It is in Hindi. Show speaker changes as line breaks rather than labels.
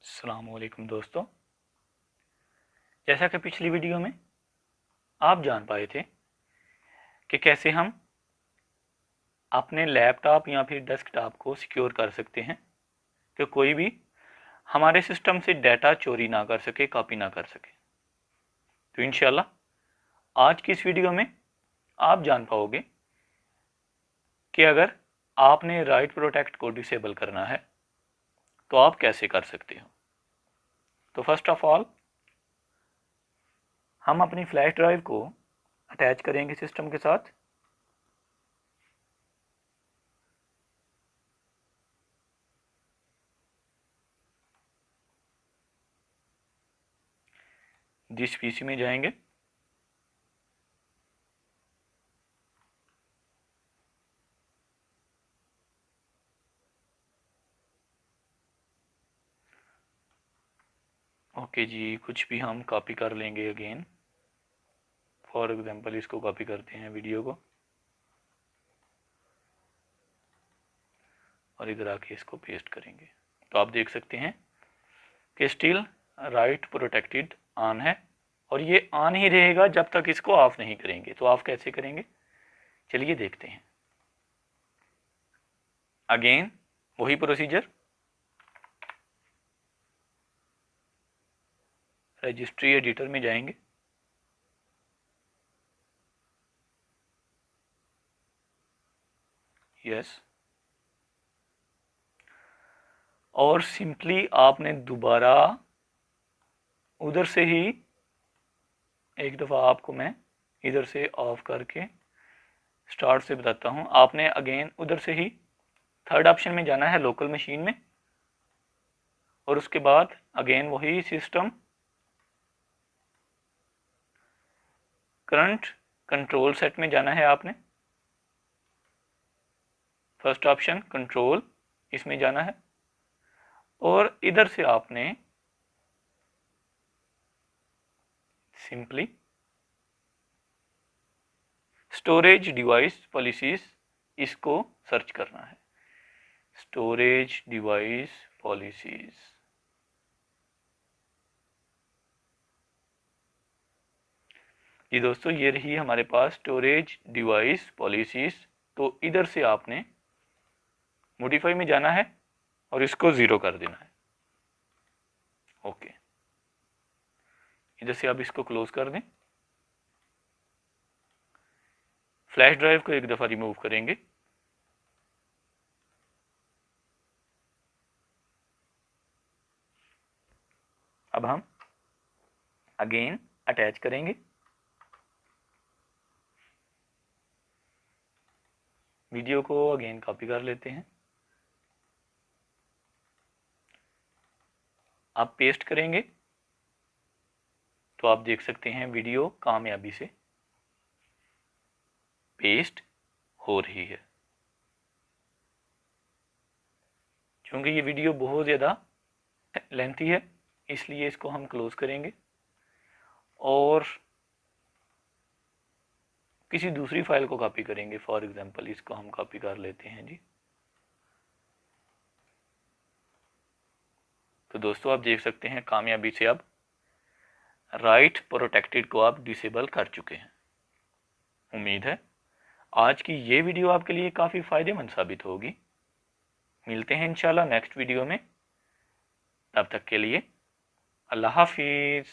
अस्सलामुअलैकुम दोस्तों, जैसा कि पिछली वीडियो में आप जान पाए थे कि कैसे हम अपने लैपटॉप या फिर डेस्कटॉप को सिक्योर कर सकते हैं कि कोई भी हमारे सिस्टम से डाटा चोरी ना कर सके, कॉपी ना कर सके। तो इंशाल्लाह आज की इस वीडियो में आप जान पाओगे कि अगर आपने राइट प्रोटेक्ट को डिसेबल करना है तो आप कैसे कर सकते हो। तो फर्स्ट ऑफ ऑल हम अपनी फ्लैश ड्राइव को अटैच करेंगे सिस्टम के साथ। जिस पीसी में जाएंगे ओके जी, कुछ भी हम कॉपी कर लेंगे अगेन। फॉर एग्जांपल इसको कॉपी करते हैं वीडियो को और इधर आके इसको पेस्ट करेंगे। तो आप देख सकते हैं कि स्टिल राइट प्रोटेक्टेड ऑन है और ये ऑन ही रहेगा जब तक इसको ऑफ नहीं करेंगे। तो ऑफ कैसे करेंगे, चलिए देखते हैं। अगेन वही प्रोसीजर, रजिस्ट्री एडिटर में जाएंगे, यस, और सिंपली आपने दोबारा उधर से ही एक दफ़ा आपको मैं इधर से ऑफ करके स्टार्ट से बताता हूँ। आपने अगेन उधर से ही थर्ड ऑप्शन में जाना है, लोकल मशीन में, और उसके बाद अगेन वही सिस्टम करंट कंट्रोल सेट में जाना है आपने। फर्स्ट ऑप्शन कंट्रोल, इसमें जाना है और इधर से आपने सिंपली स्टोरेज डिवाइस पॉलिसीज इसको सर्च करना है। स्टोरेज डिवाइस पॉलिसीज, जी दोस्तों, ये रही हमारे पास स्टोरेज डिवाइस पॉलिसीज। तो इधर से आपने मॉडिफाई में जाना है और इसको 0 कर देना है। ओके, इधर से आप इसको क्लोज कर दें। फ्लैश ड्राइव को एक दफ़ा रिमूव करेंगे। अब हम अगेन अटैच करेंगे, वीडियो को अगेन कॉपी कर लेते हैं। आप पेस्ट करेंगे तो आप देख सकते हैं वीडियो कामयाबी से पेस्ट हो रही है। क्योंकि ये वीडियो बहुत ज़्यादा लेंथी है इसलिए इसको हम क्लोज करेंगे और किसी दूसरी फाइल को कॉपी करेंगे। फॉर एग्जांपल इसको हम कॉपी कर लेते हैं जी। तो दोस्तों आप देख सकते हैं कामयाबी से अब राइट प्रोटेक्टेड को आप डिसेबल कर चुके हैं। उम्मीद है आज की ये वीडियो आपके लिए काफ़ी फ़ायदेमंद साबित होगी। मिलते हैं इंशाल्लाह नेक्स्ट वीडियो में, तब तक के लिए अल्लाह हाफिज़।